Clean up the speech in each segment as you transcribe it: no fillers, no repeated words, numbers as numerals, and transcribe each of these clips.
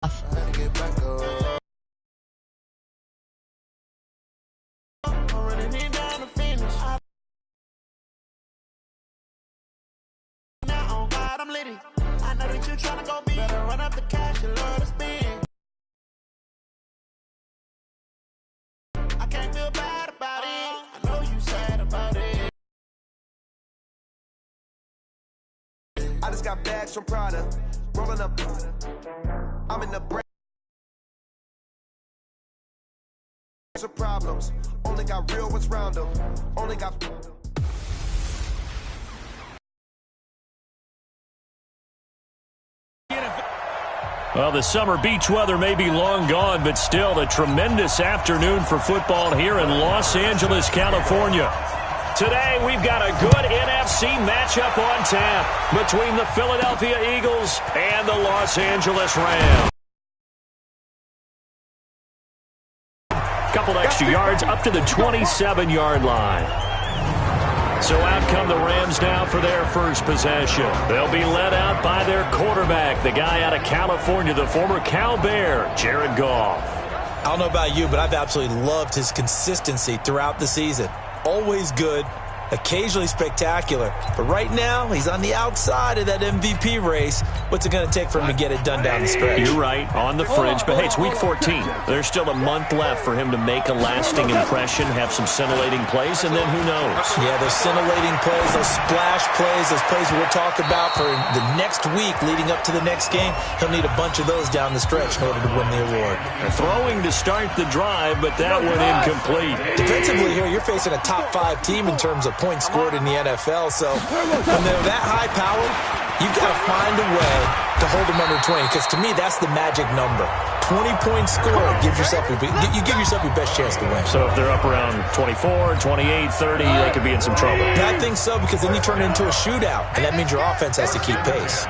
I know that you're trying to go be better, run up the cash and love to spend. I can't feel bad about it. I know you sad about it. I just got bags from Prada, rolling up. I'm in the brand of problems. Only got real ones round them. Only got. Well, the summer beach weather may be long gone, but still a tremendous afternoon for football here in Los Angeles, California. Today, we've got a good NFC matchup on tap between the Philadelphia Eagles and the Los Angeles Rams. Couple extra yards up to the 27-yard line. So out come the Rams now for their first possession. They'll be led out by their quarterback, the guy out of California, the former Cal Bear, Jared Goff. I don't know about you, but I've absolutely loved his consistency throughout the season. Always good, occasionally spectacular. But right now, he's on the outside of that MVP race. What's it going to take for him to get it done down the stretch? You're right, on the fringe. But, hey, it's Week 14. There's still a month left for him to make a lasting impression, have some scintillating plays, and then who knows? Yeah, those scintillating plays, those splash plays, those plays we'll talk about for the next week leading up to the next game. He'll need a bunch of those down the stretch in order to win the award. Throwing to start the drive, but that one incomplete. Defensively here, you're facing a top-5 team in terms of points scored in the NFL. So when they're that high power, you've got to find a way to hold them under 20, because to me, that's the magic number. 20-point score gives yourself you give yourself your best chance to win. So if they're up around 24, 28, 30, they could be in some trouble. I think so, because then you turn it into a shootout, and that means your offense has to keep pace.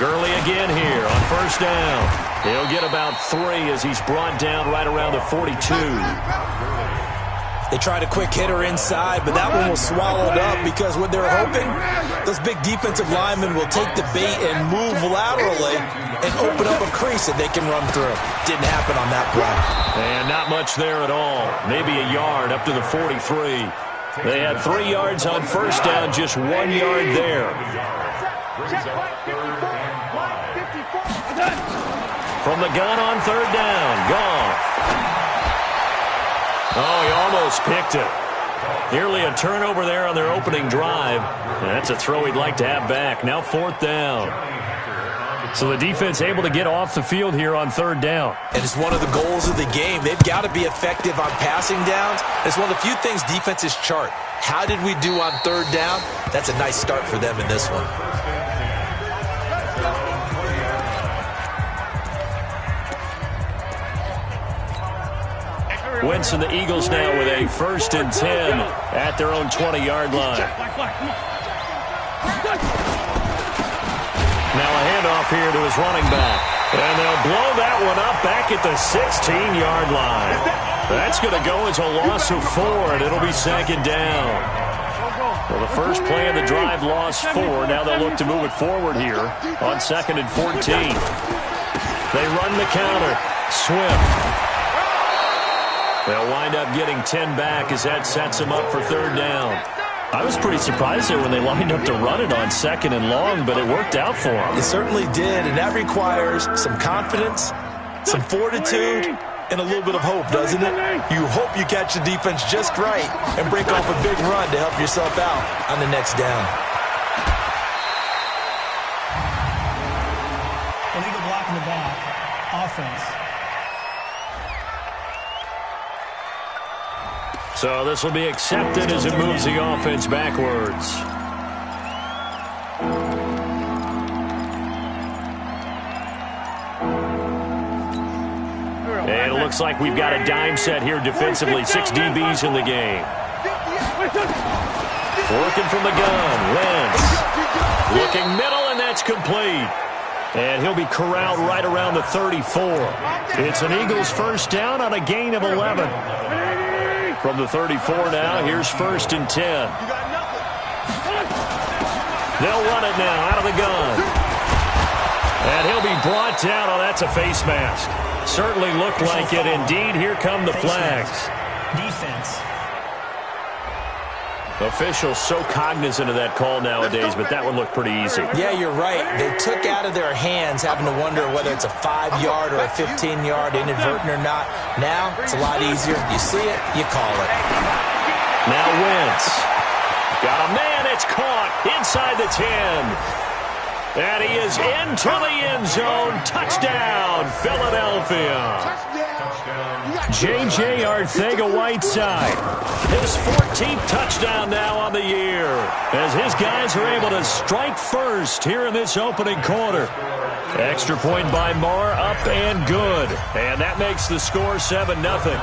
Gurley again here on first down. He'll get about 3 as he's brought down right around the 42. They tried a quick hitter inside, but that one was swallowed up because what they're hoping, those big defensive linemen will take the bait and move laterally and open up a crease that they can run through. Didn't happen on that play. And not much there at all. Maybe a yard up to the 43. They had 3 yards on first down, just 1 yard there. From the gun on third down, Goff. Oh, he almost picked it. Nearly a turnover there on their opening drive. And that's a throw he'd like to have back. Now fourth down. So the defense able to get off the field here on third down. And it's one of the goals of the game. They've got to be effective on passing downs. It's one of the few things defenses chart. How did we do on third down? That's a nice start for them in this one. Wentz and the Eagles now with a 1st and 10 at their own 20-yard line. Now a handoff here to his running back. And they'll blow that one up back at the 16-yard line. That's going to go as a loss of 4, and it'll be 2nd down. Well, the first play of the drive lost 4. Now they'll look to move it forward here on 2nd and 14. They run the counter. Swift. They'll wind up getting 10 back as that sets them up for third down. I was pretty surprised there when they lined up to run it on 2nd and long, but it worked out for them. It certainly did, and that requires some confidence, some fortitude, and a little bit of hope, doesn't it? You hope you catch the defense just right and break off a big run to help yourself out on the next down. Illegal block in the back. Offense. So this will be accepted as it moves the offense backwards. And it looks like we've got a dime set here defensively. 6 DBs in the game. Working from the gun. Wentz. Looking middle, and that's complete. And he'll be corralled right around the 34. It's an Eagles first down on a gain of 11. From the 34 now, here's 1st and 10. They'll run it now out of the gun. And he'll be brought down. Oh, that's a face mask. Certainly looked like it. Indeed, here come the flags. Defense. Officials so cognizant of that call nowadays, but that one looked pretty easy. Yeah, you're right. They took out of their hands having to wonder whether it's a 5-yard or a 15-yard, inadvertent or not. Now, it's a lot easier. You see it, you call it. Now Wentz. Got a man, it's caught inside the 10. And he is into the end zone. Touchdown, Philadelphia. J.J. Arcega-Whiteside, his 14th touchdown now on the year, as his guys are able to strike first here in this opening quarter. Extra point by Moore, up and good. And that makes the score 7-0.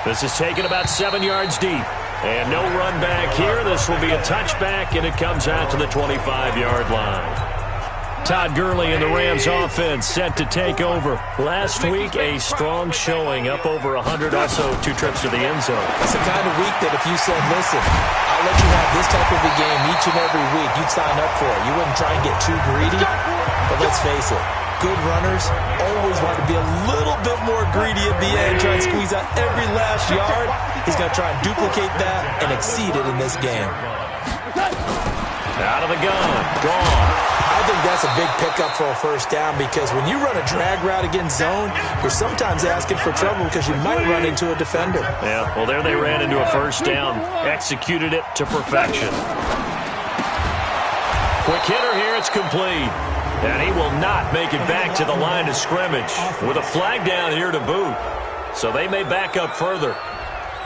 This is taken about 7 yards deep. And no run back here. This will be a touchback, and it comes out to the 25-yard line. Todd Gurley and the Rams offense set to take over. Last week, a strong showing, up over 100, also 2 trips to the end zone. It's the kind of week that if you said, listen, I'll let you have this type of a game each and every week, you'd sign up for it. You wouldn't try and get too greedy. But let's face it, good runners always want to be a little bit more greedy at the end, try and squeeze out every last yard. He's going to try and duplicate that and exceed it in this game. Out of the gun, gone. I think that's a big pickup for a first down, because when you run a drag route against zone, you're sometimes asking for trouble because you might run into a defender. Yeah, well, there they ran into a first down, executed it to perfection. Quick hitter here, it's complete. And he will not make it back to the line of scrimmage with a flag down here to boot. So they may back up further.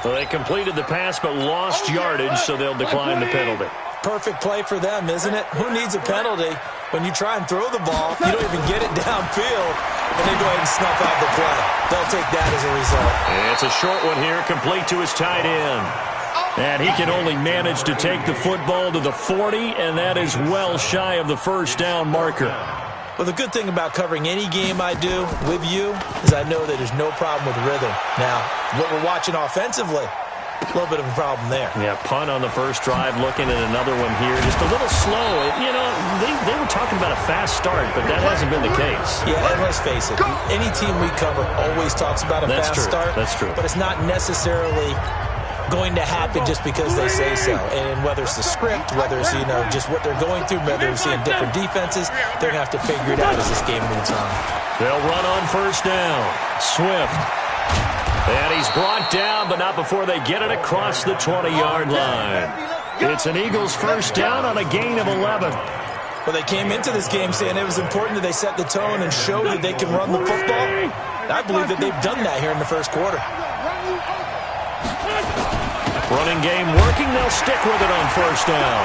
So they completed the pass but lost yardage, so they'll decline the penalty. Perfect play for them, isn't it? Who needs a penalty when you try and throw the ball, you don't even get it downfield, and they go ahead and snuff out the play. They'll take that as a result. It's a short one here, complete to his tight end. And he can only manage to take the football to the 40, and that is well shy of the first down marker. Well, the good thing about covering any game I do with you is I know that there's no problem with rhythm. Now, what we're watching offensively, a little bit of a problem there. Yeah, punt on the first drive, looking at another one here. Just a little slow. You know, they were talking about a fast start, but that hasn't been the case. Yeah, and let's face it, any team we cover always talks about a fast start. That's true. But it's not necessarily going to happen just because they say so. And whether it's the script, whether it's, just what they're going through, whether they're seeing different defenses, they're going to have to figure it out as this game moves on. They'll run on first down. Swift. And he's brought down, but not before they get it across the 20-yard line. It's an Eagles first down on a gain of 11. Well, they came into this game saying it was important that they set the tone and show that they can run the football. I believe that they've done that here in the first quarter. Running game working. They'll stick with it on first down.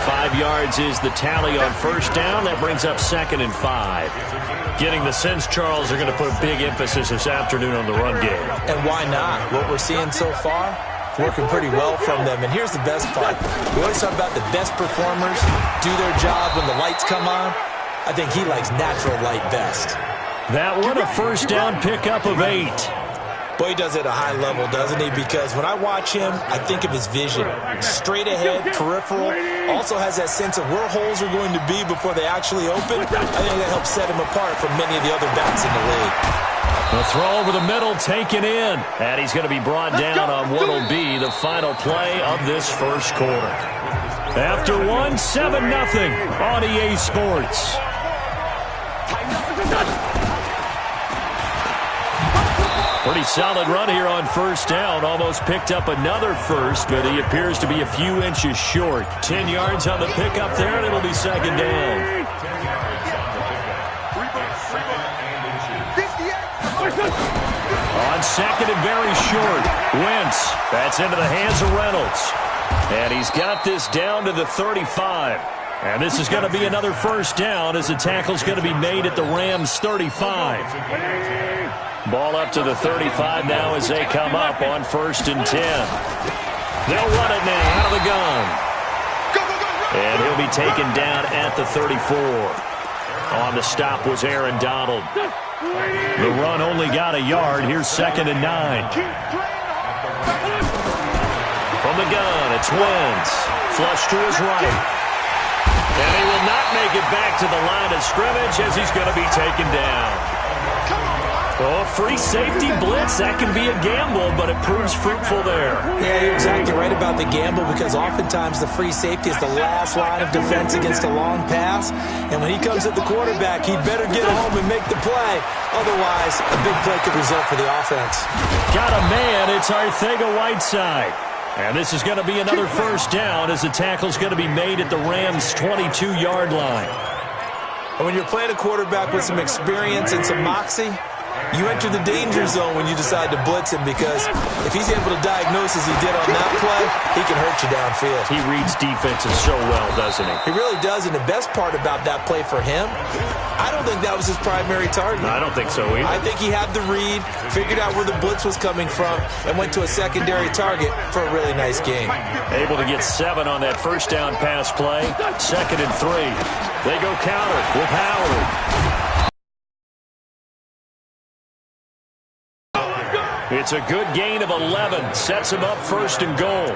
5 yards is the tally on first down. That brings up 2nd and 5. Getting the sense, Charles, they're going to put a big emphasis this afternoon on the run game. And why not? What we're seeing so far, working pretty well from them. And here's the best part. We always talk about the best performers do their job when the lights come on. I think he likes natural light best. That one, a first down pickup of 8. Boy, he does it at a high level, doesn't he? Because when I watch him, I think of his vision. Straight ahead, peripheral. Also has that sense of where holes are going to be before they actually open. I think that helps set him apart from many of the other backs in the league. The throw over the middle taken in. And he's going to be brought down on what will be the final play of this first quarter. After one, 7-0 on EA Sports. Pretty solid run here on first down. Almost picked up another first, but he appears to be a few inches short. 10 yards on the pickup there, and it'll be 2nd down. On 2nd and very short. Wentz. That's into the hands of Reynolds. And he's got this down to the 35. And this is going to be another first down as the tackle's going to be made at the Rams' 35. Ball up to the 35 now as they come up on 1st and 10. They'll run it now out of the gun. And he'll be taken down at the 34. On the stop was Aaron Donald. The run only got a yard. Here's 2nd and 9. From the gun, it's Wentz. Flush to his right. And he will not make it back to the line of scrimmage as he's going to be taken down. Oh, free safety blitz, that can be a gamble, but it proves fruitful there. Yeah, you're exactly right about the gamble because oftentimes the free safety is the last line of defense against a long pass. And when he comes at the quarterback, he'd better get home and make the play. Otherwise, a big play could result for the offense. Got a man, it's Arcega-Whiteside. And this is going to be another first down as the tackle's going to be made at the Rams' 22-yard line. And when you're playing a quarterback with some experience and some moxie, you enter the danger zone when you decide to blitz him because if he's able to diagnose as he did on that play, he can hurt you downfield. He reads defenses so well, doesn't he? He really does, and the best part about that play for him, I don't think that was his primary target. I don't think so either. I think he had the read, figured out where the blitz was coming from, and went to a secondary target for a really nice game. Able to get 7 on that first down pass play. 2nd and 3. They go counter with Howard. It's a good gain of 11. Sets him up 1st and goal.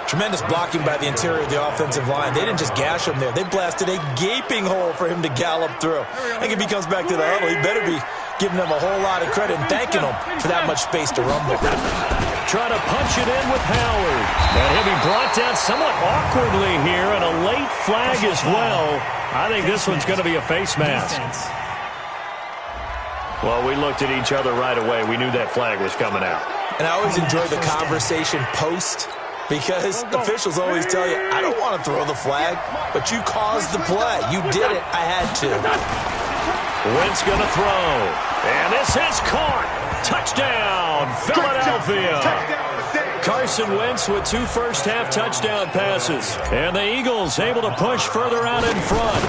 Tremendous blocking by the interior of the offensive line. They didn't just gash him there. They blasted a gaping hole for him to gallop through. I think if he comes back to the huddle, he better be giving them a whole lot of credit and thanking them for that much space to rumble. Trying to punch it in with Howard. And he'll be brought down somewhat awkwardly here, and a late flag as well. I think this one's going to be a face mask. Well, we looked at each other right away. We knew that flag was coming out. And I always enjoy the conversation post because officials always tell you, I don't want to throw the flag, but you caused the play. You did it. I had to. Wentz going to throw. And this is caught. Touchdown, Philadelphia. Carson Wentz with 2 first-half touchdown passes. And the Eagles able to push further out in front.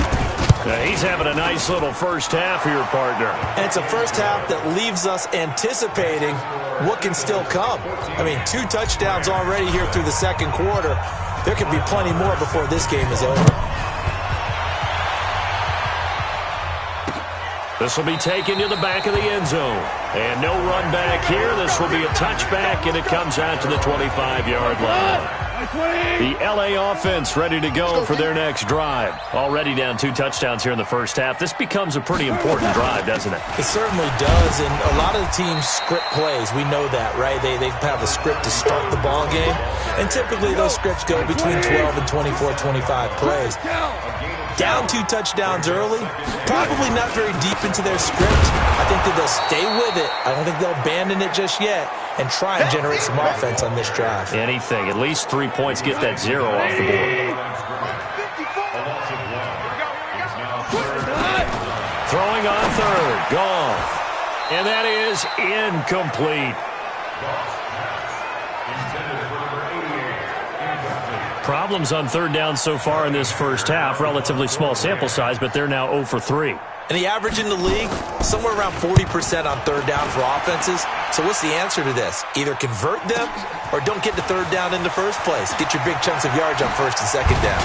He's having a nice little first half for your partner. And it's a first half that leaves us anticipating what can still come. I mean, 2 touchdowns already here through the second quarter. There could be plenty more before this game is over. This will be taken to the back of the end zone. And no run back here. This will be a touchback, and it comes out to the 25-yard line. The L.A. offense ready to go for their next drive. Already down 2 touchdowns here in the first half. This becomes a pretty important drive, doesn't it? It certainly does, and a lot of the teams script plays. We know that, right? They have a script to start the ball game, and typically those scripts go between 12 and 24, 25 plays. Down 2 touchdowns early, probably not very deep into their script. I think that they'll stay with it. I don't think they'll abandon it just yet and try and generate some offense on this drive. Anything. At least 3 points, get that 0 off the board. Throwing on 3rd, Goff. And that is incomplete. Problems on 3rd down so far in this first half. Relatively small sample size, but they're now 0 for 3. And the average in the league, somewhere around 40% on 3rd down for offenses. So what's the answer to this? Either convert them or don't get to 3rd down in the first place. Get your big chunks of yards on 1st and 2nd down.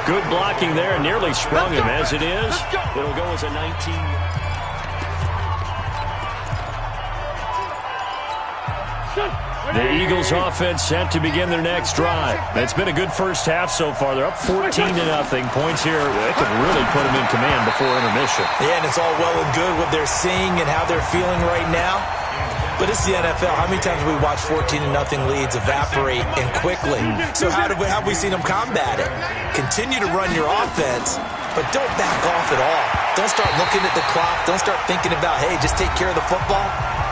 Good blocking there. Nearly sprung him as it is. It'll go as a 19. The Eagles offense set to begin their next drive. It's been a good first half so far. They're up 14-0. Points here, they could really put them in command before intermission. Yeah, and it's all well and good what they're seeing and how they're feeling right now. But it's the NFL. How many times have we watched 14-0 leads evaporate and quickly? So how have we seen them combat it? Continue to run your offense, but don't back off at all. Don't start looking at the clock. Don't start thinking about, hey, just take care of the football.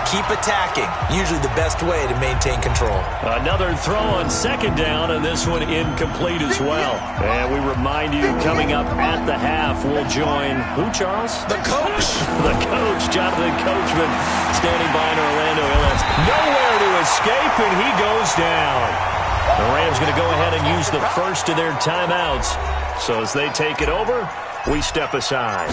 Keep attacking. Usually the best way to maintain control. Another throw on 2nd down, and this one incomplete as well. And we remind you, coming up at the half, we'll join who, Charles? The coach. The coach, Jonathan Coachman, standing by in Orlando. Nowhere to escape, and he goes down. The Rams going to go ahead and use the first of their timeouts. So as they take it over, we step aside.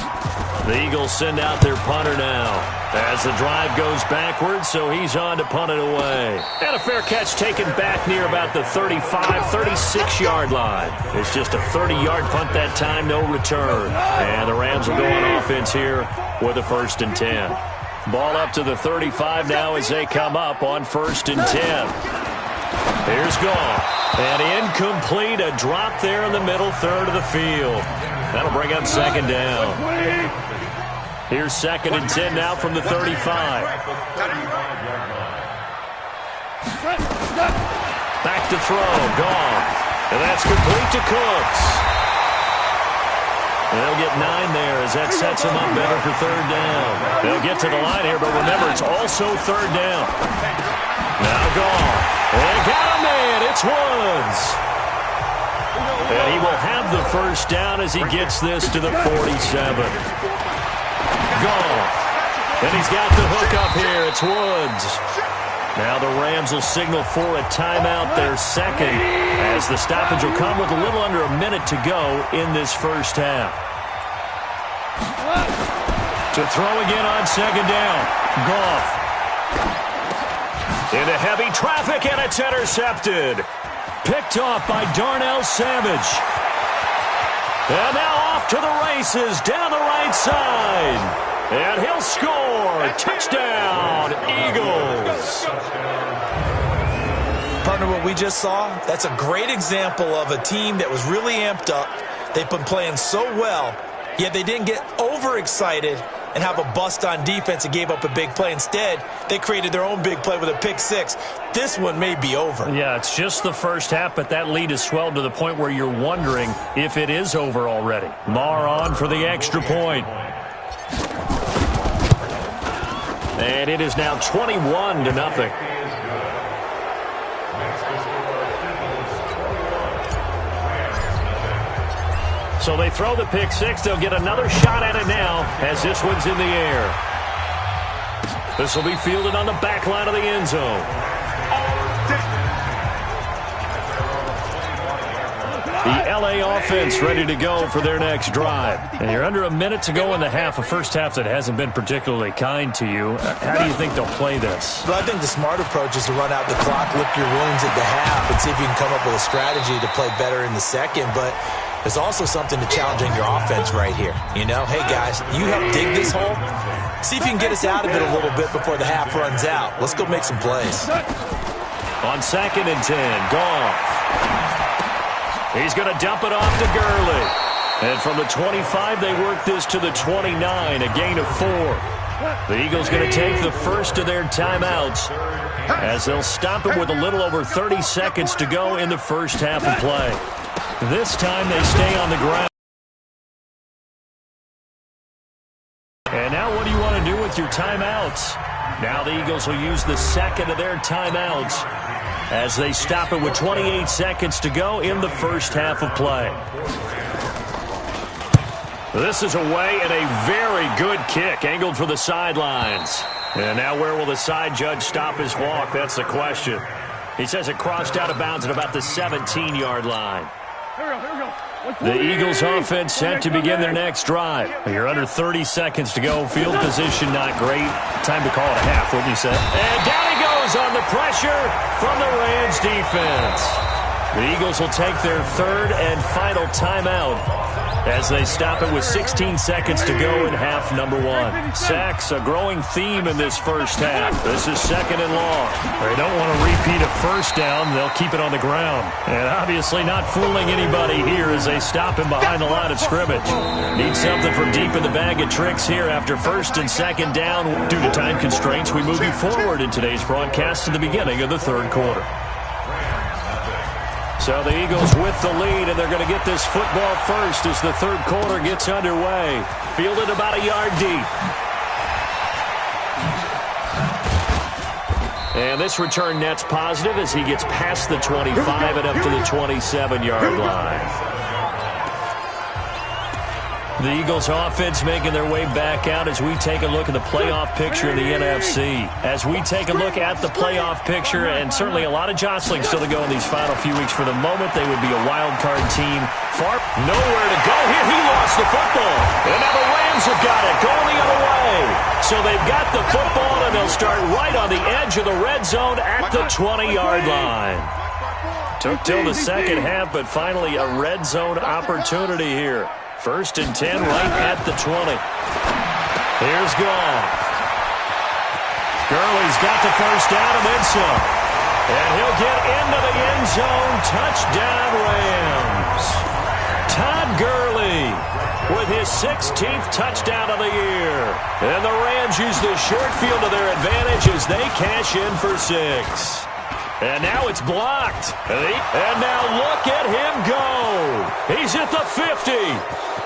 The Eagles send out their punter now as the drive goes backwards, so he's on to punt it away. And a fair catch taken back near about the 35, 36-yard line. It's just a 30-yard punt that time, no return. And the Rams will go on offense here with a 1st and 10. Ball up to the 35 now as they come up on 1st and 10. Here's Goff. And incomplete, a drop there in the middle third of the field. That'll bring up second down. Here's 2nd and 10 now from the 35. Back to throw, Goff. And that's complete to Cooks. They'll get 9 there as that sets them up better for third down. They'll get to the line here, but remember, it's also third down. Now Goff. And got a man. It's Woods. And he will have the first down as he gets this to the 47. Goff. And he's got the hook up here. It's Woods. Now the Rams will signal for a timeout, their second, as the stoppage will come with a little under a minute to go in this first half. To throw again on second down. Goff. Into heavy traffic, and it's intercepted. Picked off by Darnell Savage. And now off to the races down the right side. And he'll score. Touchdown, Eagles. Partner, what we just saw, that's a great example of a team that was really amped up. They've been playing so well, yet they didn't get overexcited and have a bust on defense and gave up a big play. Instead, they created their own big play with a pick six. This one may be over. Yeah, it's just the first half, but that lead has swelled to the point where you're wondering if it is over already. Maher on for the extra point. And it is now 21-0. So they throw the pick six. They'll get another shot at it now as this one's in the air. This will be fielded on the back line of the end zone. The L.A. offense ready to go for their next drive. And you're under a minute to go in the half, a first half that hasn't been particularly kind to you. How do you think they'll play this? Well, I think the smart approach is to run out the clock, lick your wounds at the half, and see if you can come up with a strategy to play better in the second. But there's also something to challenging your offense right here. You know, hey, guys, you help dig this hole. See if you can get us out of it a little bit before the half runs out. Let's go make some plays. On 2nd and 10, Goff. He's going to dump it off to Gurley. And from the 25, they work this to the 29, a gain of 4. The Eagles going to take the first of their timeouts as they'll stop it with a little over 30 seconds to go in the first half of play. This time they stay on the ground. And now what do you want to do with your timeouts? Now the Eagles will use the second of their timeouts as they stop it with 28 seconds to go in the first half of play. This is away and a very good kick angled for the sidelines. And now where will the side judge stop his walk? That's the question. He says it crossed out of bounds at about the 17-yard line. The Eagles offense set to begin their next drive. You're under 30 seconds to go. Field position not great. Time to call it a half, wouldn't you say? And down he goes on the pressure from the Rams defense. The Eagles will take their third and final timeout as they stop it with 16 seconds to go in half number 1. Sacks, a growing theme in this first half. This is 2nd and long. They don't want to repeat a first down. They'll keep it on the ground. And obviously not fooling anybody here as they stop him behind the line of scrimmage. Need something from deep in the bag of tricks here after 1st and 2nd down. Due to time constraints, we move you forward in today's broadcast to the beginning of the third quarter. So the Eagles with the lead, and they're going to get this football first as the third quarter gets underway. Fielded about a yard deep. And this return net's positive as he gets past the 25 and up to the 27-yard line. The Eagles offense making their way back out as we take a look at the playoff picture in the NFC. As we take a look at the playoff picture, and certainly a lot of jostling still to go in these final few weeks. For the moment, they would be a wild card team. Far nowhere to go here. He lost the football. And now the Rams have got it going the other way. So they've got the football, and they'll start right on the edge of the red zone at the 20-yard line. Took till the second half, but finally a red zone opportunity here. 1st and 10 right at the 20. Here's Goff. Gurley's got the first down and then some. And he'll get into the end zone. Touchdown, Rams. Todd Gurley with his 16th touchdown of the year. And the Rams use the short field to their advantage as they cash in for 6. And now it's blocked. And now look at him go. He's at the 50,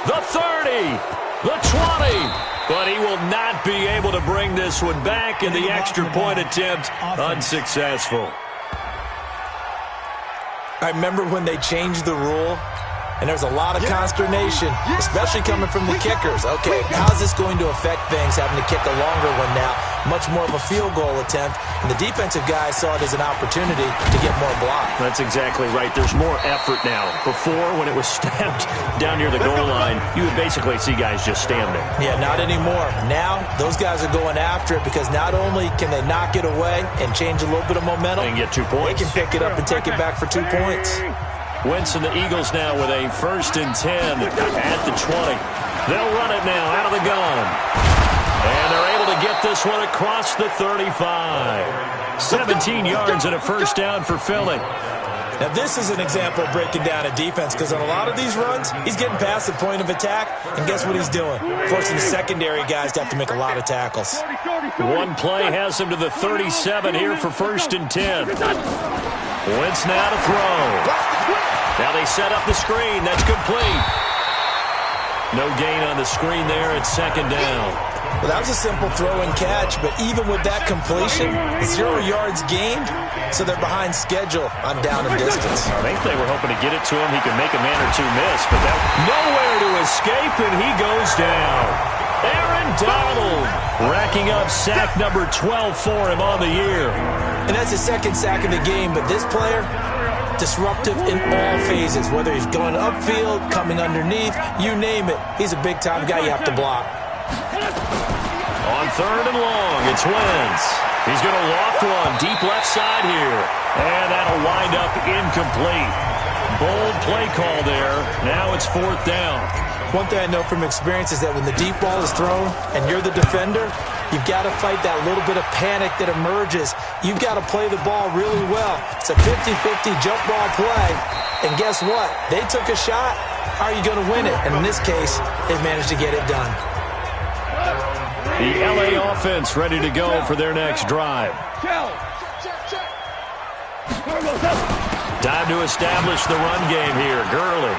the 30, the 20. But he will not be able to bring this one back, and the extra point attempt unsuccessful. I remember when they changed the rule, and there's a lot of consternation, especially coming from the kickers. Okay, how's this going to affect things, having to kick a longer one now? Much more of a field goal attempt, and the defensive guys saw it as an opportunity to get more block. That's exactly right. There's more effort now. Before, when it was snapped down near the goal line, you would basically see guys just standing. Yeah, not anymore. Now, those guys are going after it because not only can they knock it away and change a little bit of momentum, and get 2 points. They can pick it up and take it back for 2 points. Wentz and the Eagles now with a 1st and 10 at the 20. They'll run it now out of the gun. And they're able to get this one across the 35. 17 yards and a 1st down for Philly. Now, this is an example of breaking down a defense because on a lot of these runs, he's getting past the point of attack, and guess what he's doing? Forcing the secondary guys to have to make a lot of tackles. One play has him to the 37 here for 1st and 10. Wentz now to throw. Now they set up the screen. That's complete. No gain on the screen there. It's 2nd down. Well, that was a simple throw and catch, but even with that completion, 0 yards gained, so they're behind schedule on down and distance. I think they were hoping to get it to him. He could make a man or two miss, but that nowhere to escape, and he goes down. Aaron Donald racking up sack number 12 for him on the year. And that's his 2nd sack of the game, but this player, disruptive in all phases, whether he's going upfield, coming underneath, you name it. He's a big-time guy you have to block. On 3rd and long, it's Wentz. He's going to loft one deep left side here, and that'll wind up incomplete. Bold play call there. Now it's 4th down. One thing I know from experience is that when the deep ball is thrown and you're the defender, you've got to fight that little bit of panic that emerges. You've got to play the ball really well. It's a 50-50 jump ball play. And guess what? They took a shot. How are you going to win it? And in this case, they've managed to get it done. The LA offense ready to go for their next drive. Time to establish the run game here. Gurley.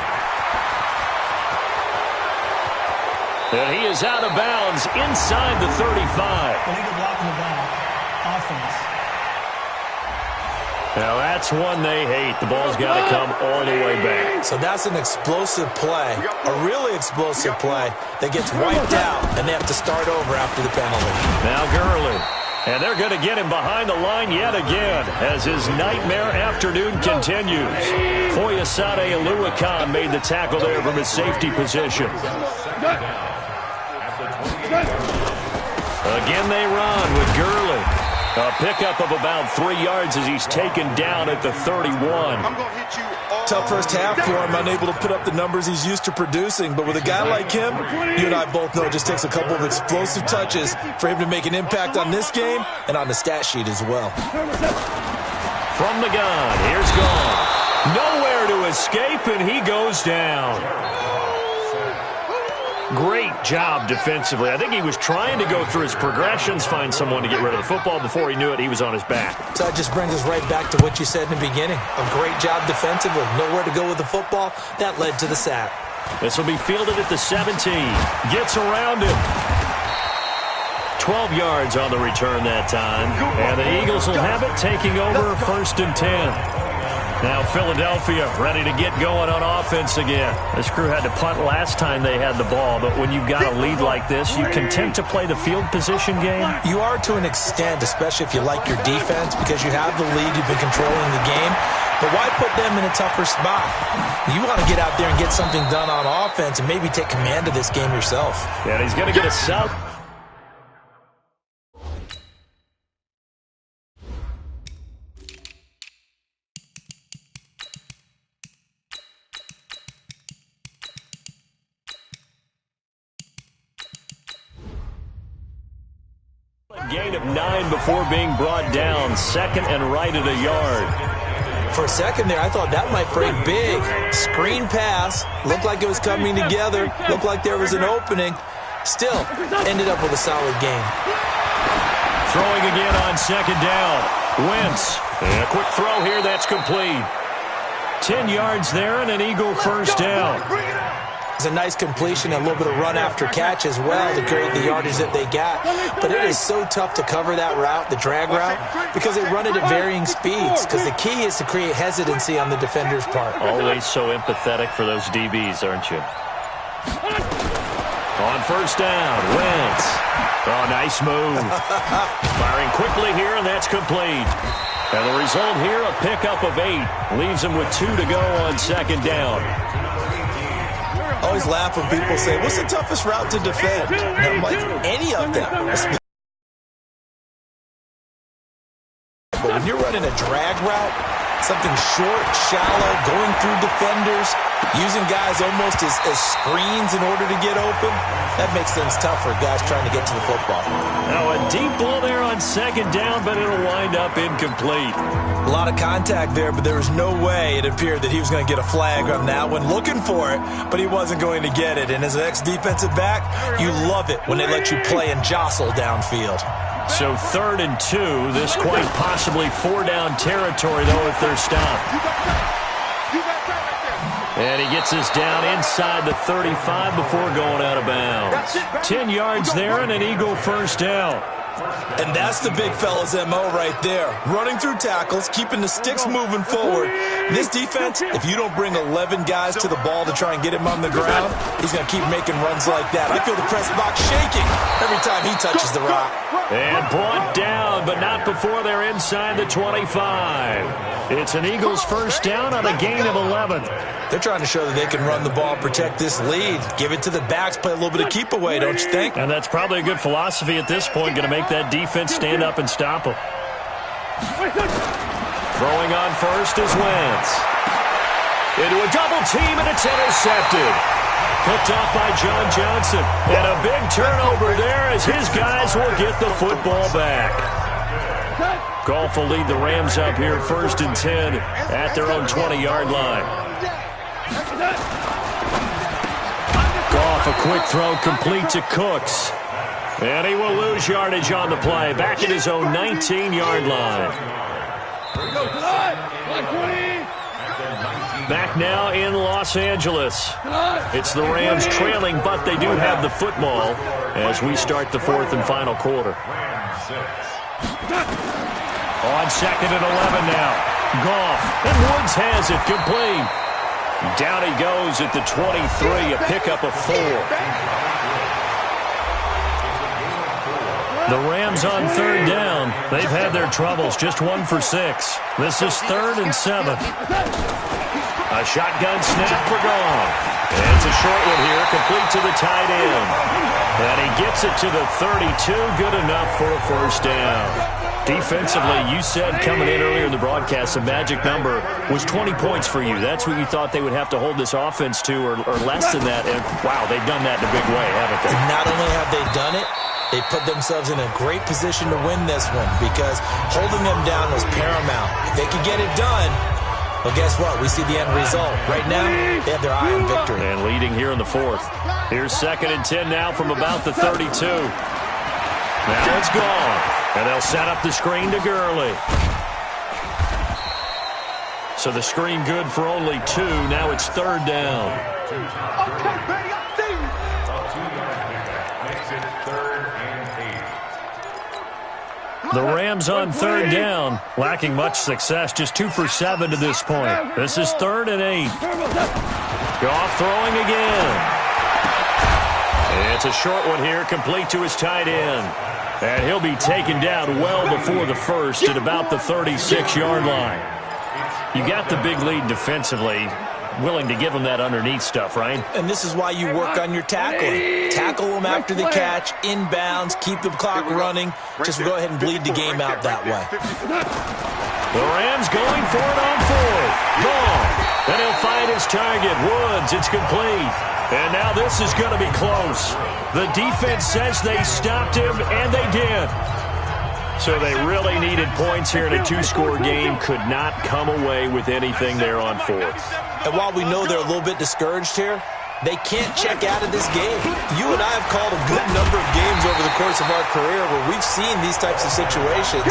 And he is out of bounds inside the 35. Illegal block in the back. Offense. Now that's one they hate. The ball's got to come all the way back. So that's an explosive play, a really explosive play that gets wiped out, and they have to start over after the penalty. Now Gurley. And they're going to get him behind the line yet again as his nightmare afternoon continues. Foyesade Oluwakan made the tackle there from his safety position. Again they run with Gurley. A pickup of about 3 yards as he's taken down at the 31. Tough first half for him, unable to put up the numbers he's used to producing. But with a guy like him, you and I both know it just takes a couple of explosive touches for him to make an impact on this game and on the stat sheet as well. From the gun, here's Goff. Nowhere to escape, and he goes down. Great job defensively. I think he was trying to go through his progressions, find someone to get rid of the football. Before he knew it, he was on his back. So that just brings us right back to what you said in the beginning. A great job defensively. Nowhere to go with the football. That led to the sack. This will be fielded at the 17. Gets around him. 12 yards on the return that time. And the Eagles will have it, taking over 1st and 10. Now Philadelphia ready to get going on offense again. This crew had to punt last time they had the ball, but when you've got a lead like this, you content to play the field position game? You are to an extent, especially if you like your defense, because you have the lead, you've been controlling the game. But why put them in a tougher spot? You want to get out there and get something done on offense and maybe take command of this game yourself. Yeah, he's going to get a sub. Gain at 9 before being brought down. Second and right at a yard. For a second there, I thought that might break big. Screen pass. Looked like it was coming together. Looked like there was an opening. Still, ended up with a solid game. Throwing again on second down. Wentz. And a quick throw here. That's complete. 10 yards there and an Eagle first down. It's a nice completion, a little bit of run after catch as well to create the yardage that they got. But it is so tough to cover that route, the drag route, because they run it at varying speeds. Because the key is to create hesitancy on the defender's part. Always so empathetic for those DBs, aren't you? On first down, Wentz. Oh, nice move. Firing quickly here, and that's complete. And the result here, a pickup of 8. Leaves him with 2 to go on second down. Always laugh when people say, what's the toughest route to defend? And I'm like, any of them. But when you're running a drag route, something short, shallow, going through defenders, using guys almost as screens in order to get open, that makes things tough for guys trying to get to the football. Now a deep ball there on second down, but it'll wind up incomplete. A lot of contact there, but there was no way it appeared that he was going to get a flag on that one. Looking for it, but he wasn't going to get it. And as an ex-defensive back, you love it when they let you play and jostle downfield. So 3rd and 2. This quite possibly 4-down territory, though, if they're stopped. And he gets us down inside the 35 before going out of bounds. 10 yards there and an Eagle first down. And that's the big fella's MO right there. Running through tackles, keeping the sticks moving forward. This defense, if you don't bring 11 guys to the ball to try and get him on the ground, he's going to keep making runs like that. I feel the press box shaking every time he touches the rock. And brought down, but not before they're inside the 25. It's an Eagles first down on a gain of 11. They're trying to show that they can run the ball, protect this lead. Give it to the backs, play a little bit of keep away, don't you think? And that's probably a good philosophy at this point, going to make that defense stand up and stop them. Throwing on first is Wentz. Into a double team, and it's intercepted. Picked off by John Johnson. And a big turnover there as his guys will get the football back. Goff will lead the Rams up here 1st and 10 at their own 20-yard line. Goff, a quick throw complete to Cooks. And he will lose yardage on the play. Back at his own 19-yard line. Back now in Los Angeles. It's the Rams trailing, but they do have the football as we start the 4th and final quarter. On 2nd and 11 now. Goff, and Woods has it complete. Down he goes at the 23, a pickup of 4. The Rams on 3rd down. They've had their troubles, just 1 for 6. This is 3rd and 7. A shotgun snap for Goff. And it's a short one here, complete to the tight end. And he gets it to the 32, good enough for a first down. Defensively, you said coming in earlier in the broadcast, the magic number was 20 points for you. That's what you thought they would have to hold this offense to, or less than that. And, wow, they've done that in a big way, haven't they? Not only have they done it, they put themselves in a great position to win this one because holding them down was paramount. If they could get it done, well, guess what? We see the end result. Right now, they have their eye on victory. And leading here in the 4th. Here's 2nd and 10 now from about the 32. Now it's gone. And they'll set up the screen to Gurley. So the screen good for only 2. Now it's 3rd down. The Rams on 3rd down, lacking much success, just 2 for 7 to this point. This is 3rd and 8. Goff throwing again. It's a short one here, complete to his tight end. And he'll be taken down well before the first at about the 36-yard line. You got the big lead defensively. Willing to give him that underneath stuff, right? And this is why you work on your tackling. Tackle them after the catch, inbounds, keep the clock running. Just go ahead and bleed the game out that way. The Rams going for it on 4th. Gone. And he'll find his target. Woods, it's complete. And now this is going to be close. The defense says they stopped him, and they did. So they really needed points here in a two-score game. Could not come away with anything there on fourth. And while we know they're a little bit discouraged here, they can't check out of this game. You and I have called a good number of games over the course of our career where we've seen these types of situations.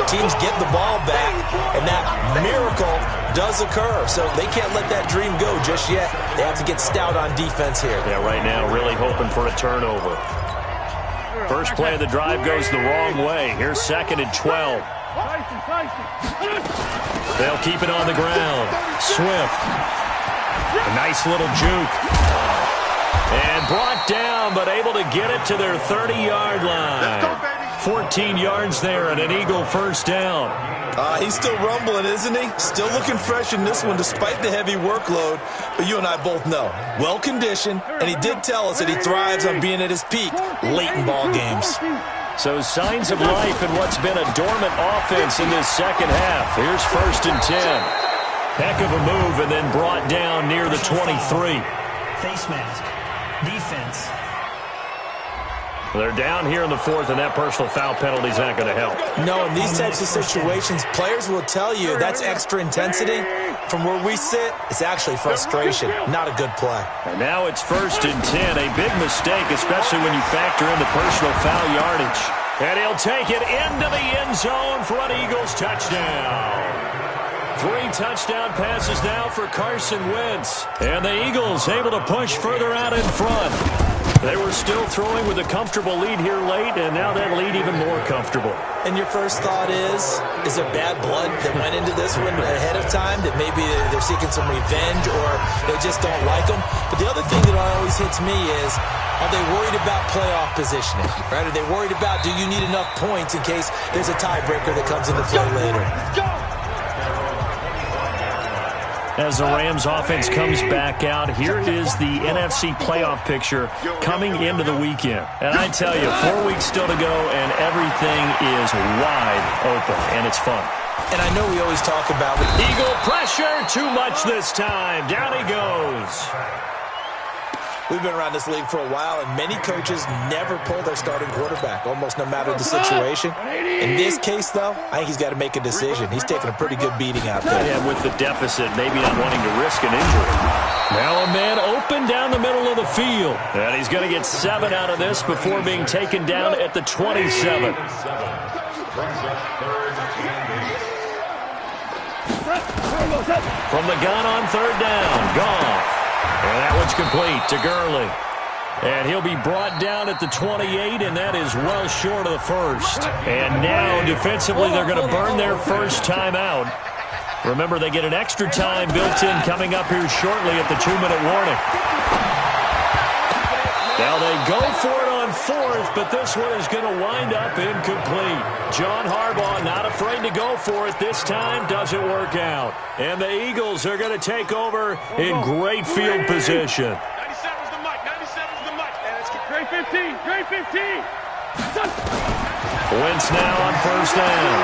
Teams get the ball back, and that miracle does occur. So they can't let that dream go just yet. They have to get stout on defense here. Yeah, right now really hoping for a turnover. First play of the drive goes the wrong way. Here's 2nd and 12. They'll keep it on the ground. Swift. A nice little juke. And brought down, but able to get it to their 30-yard line. 14 yards there and an Eagle first down. He's still rumbling, isn't he? Still looking fresh in this one despite the heavy workload. But you and I both know, well-conditioned, and he did tell us that he thrives on being at his peak late in ball games. So signs of life in what's been a dormant offense in this second half. Here's 1st and 10. Heck of a move, and then brought down near the 23. Face mask. Defense. They're down here in the 4th, and that personal foul penalty is not going to help. No, in these types of situations, players will tell you that's extra intensity. From where we sit, it's actually frustration, not a good play. And now it's 1st and 10, a big mistake, especially when you factor in the personal foul yardage. And he'll take it into the end zone for an Eagles touchdown. 3 touchdown passes now for Carson Wentz. And the Eagles able to push further out in front. They were still throwing with a comfortable lead here late, and now that lead even more comfortable. And your first thought is there bad blood that went into this one ahead of time, that maybe they're seeking some revenge or they just don't like them? But the other thing that always hits me is, are they worried about playoff positioning? Right? Are they worried about, do you need enough points in case there's a tiebreaker that comes into play later? As the Rams offense comes back out, here is the NFC playoff picture coming into the weekend. And I tell you, 4 weeks still to go, and everything is wide open, and it's fun. And I know we always talk about it. Eagle pressure, too much this time. Down he goes. We've been around this league for a while, and many coaches never pull their starting quarterback, almost no matter the situation. In this case, though, I think he's got to make a decision. He's taking a pretty good beating out there. Yeah, with the deficit, maybe not wanting to risk an injury. Now a man open down the middle of the field. And he's going to get 7 out of this before being taken down at the 27. From the gun on 3rd down, Goff. And that one's complete to Gurley. And he'll be brought down at the 28, and that is well short of the first. And now, defensively, they're going to burn their first timeout. Remember, they get an extra time built in coming up here shortly at the 2-minute warning. Now they go for it on 4th, but this one is going to wind up incomplete. John Harbaugh not afraid to go for it this time. Doesn't work out. And the Eagles are going to take over in great field position. 97's the mic. 97's the mic. And it's great 15. Great 15. Wentz now on 1st down.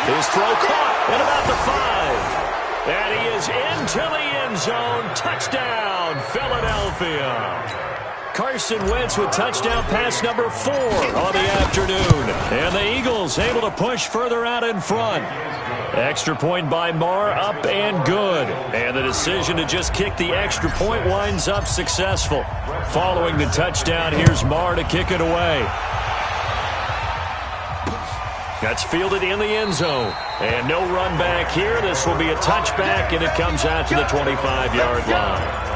His throw caught at about the 5. And he is into the end zone. Touchdown, Philadelphia. Carson Wentz with touchdown pass number 4 on the afternoon. And the Eagles able to push further out in front. Extra point by Marr, up and good. And the decision to just kick the extra point winds up successful. Following the touchdown, here's Marr to kick it away. That's fielded in the end zone. And no run back here. This will be a touchback, and it comes out to the 25-yard line.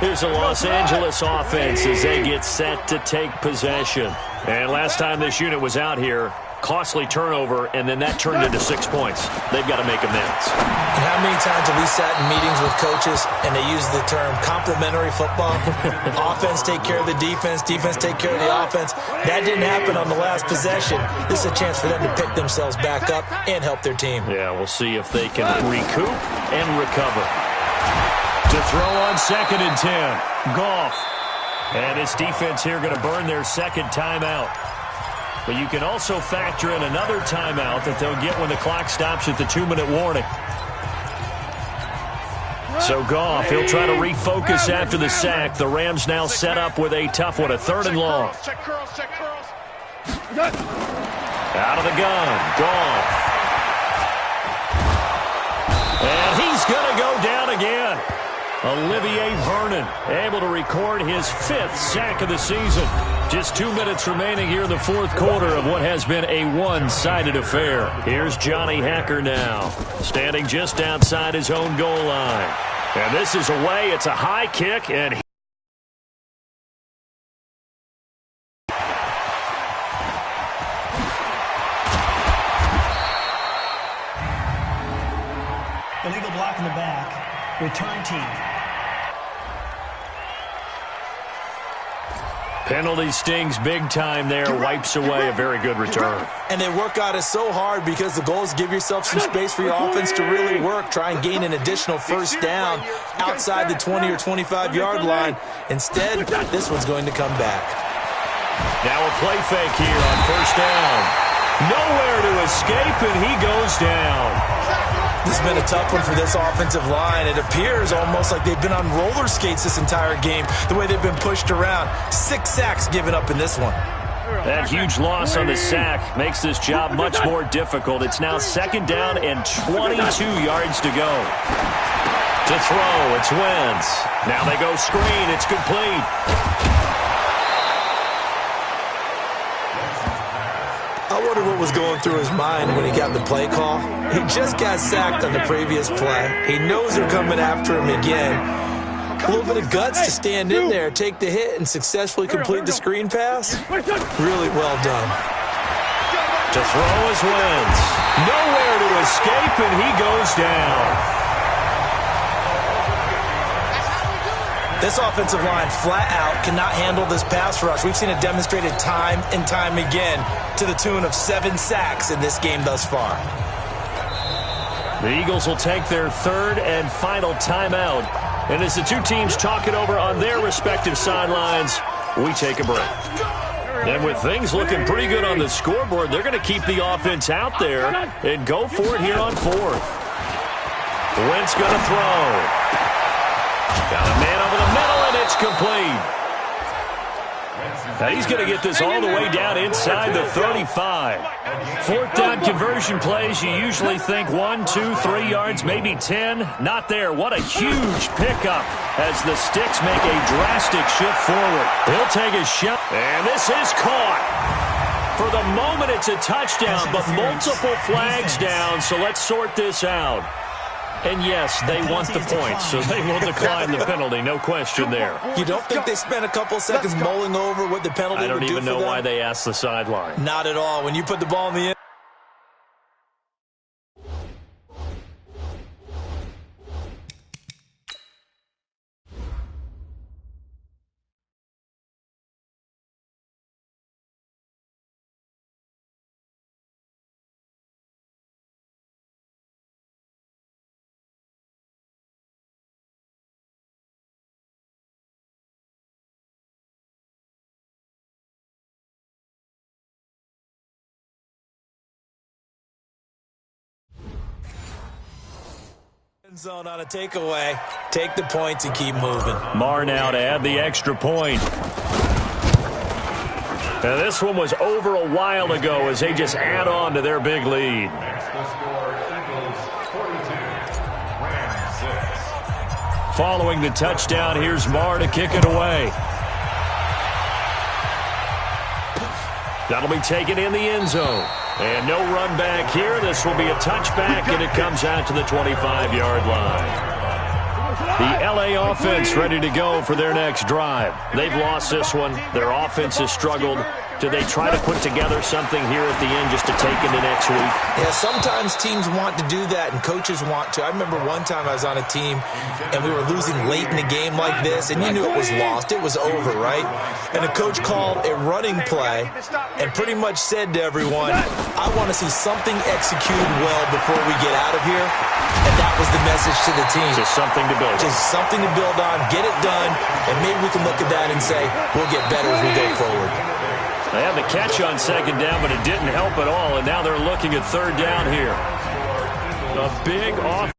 Here's the Los Angeles offense as they get set to take possession. And last time this unit was out here, costly turnover, and then that turned into 6 points. They've got to make amends. And how many times have we sat in meetings with coaches and they use the term complementary football? Offense take care of the defense, defense take care of the offense. That didn't happen on the last possession. This is a chance for them to pick themselves back up and help their team. Yeah, we'll see if they can recoup and recover. To throw on 2nd and 10. Goff. And this defense here going to burn their second timeout. But you can also factor in another timeout that they'll get when the clock stops at the 2-minute warning. So Goff, he'll try to refocus after the sack. The Rams now set up with a tough one, a 3rd and long. Check curls, check curls. Out of the gun. Gone. And he's going to go down again. Olivier Vernon able to record his 5th sack of the season. Just 2 minutes remaining here in the fourth quarter of what has been a one-sided affair. Here's Johnny Hacker now, standing just outside his own goal line. And this is away. It's a high kick, and illegal block in the back. Return team. penalty stings big time there. Wipes away a very good return. And they work on it so hard because the goal is give yourself some space for your offense to really work. Try and gain an additional first down outside the 20 or 25-yard line. Instead, this one's going to come back. Now a play fake here on first down. Nowhere to escape, and he goes down. This has been a tough one for this offensive line. It appears almost like they've been on roller skates this entire game, the way they've been pushed around. 6 sacks given up in this one. That huge loss on the sack makes this job much more difficult. It's now second down and 22 yards to go. To throw, it's Wentz. Now they go screen. It's complete. I wonder what was going through his mind when he got the play call. He just got sacked on the previous play. He knows they're coming after him again. A little bit of guts to stand in there, take the hit, and successfully complete the screen pass. Really well done. To throw is Wentz. Nowhere to escape, and he goes down. This offensive line flat out cannot handle this pass rush. We've seen it demonstrated time and time again to the tune of 7 sacks in this game thus far. The Eagles will take their third and final timeout. And as the two teams talk it over on their respective sidelines, we take a break. And with things looking pretty good on the scoreboard, they're going to keep the offense out there and go for it here on fourth. Wentz going to throw. Got a man over the middle, and it's complete. Now he's going to get this all the way down inside the 35. Fourth down conversion plays, you usually think 1, 2, 3 yards, maybe 10. Not there. What a huge pickup as the Sticks make a drastic shift forward. He'll take a shot, and this is caught. For the moment, it's a touchdown, but multiple flags down, so let's sort this out. And yes, they want the points, so they will decline the penalty, no question there. You don't think they spent a couple seconds mulling over what the penalty would do for them? I don't even know why they asked the sideline. Not at all. When you put the ball in the end. Zone on a takeaway. Take the points and keep moving. Marr now to add the extra point. Now this one was over a while ago as they just add on to their big lead. Following the touchdown, here's Marr to kick it away. That'll be taken in the end zone. And no run back here. This will be a touchback, and it comes out to the 25-yard line. The L.A. offense ready to go for their next drive. They've lost this one. Their offense has struggled. Do they try to put together something here at the end just to take into next week? Yeah, sometimes teams want to do that, and coaches want to. I remember one time I was on a team, and we were losing late in a game like this, and you knew it was lost. It was over, right? And the coach called a running play and pretty much said to everyone, I want to see something executed well before we get out of here. And that was the message to the team. Just something to build on. Just something to build on, get it done, and maybe we can look at that and say, we'll get better as we go forward. They had the catch on second down, but it didn't help at all, and now they're looking at third down here. A big off.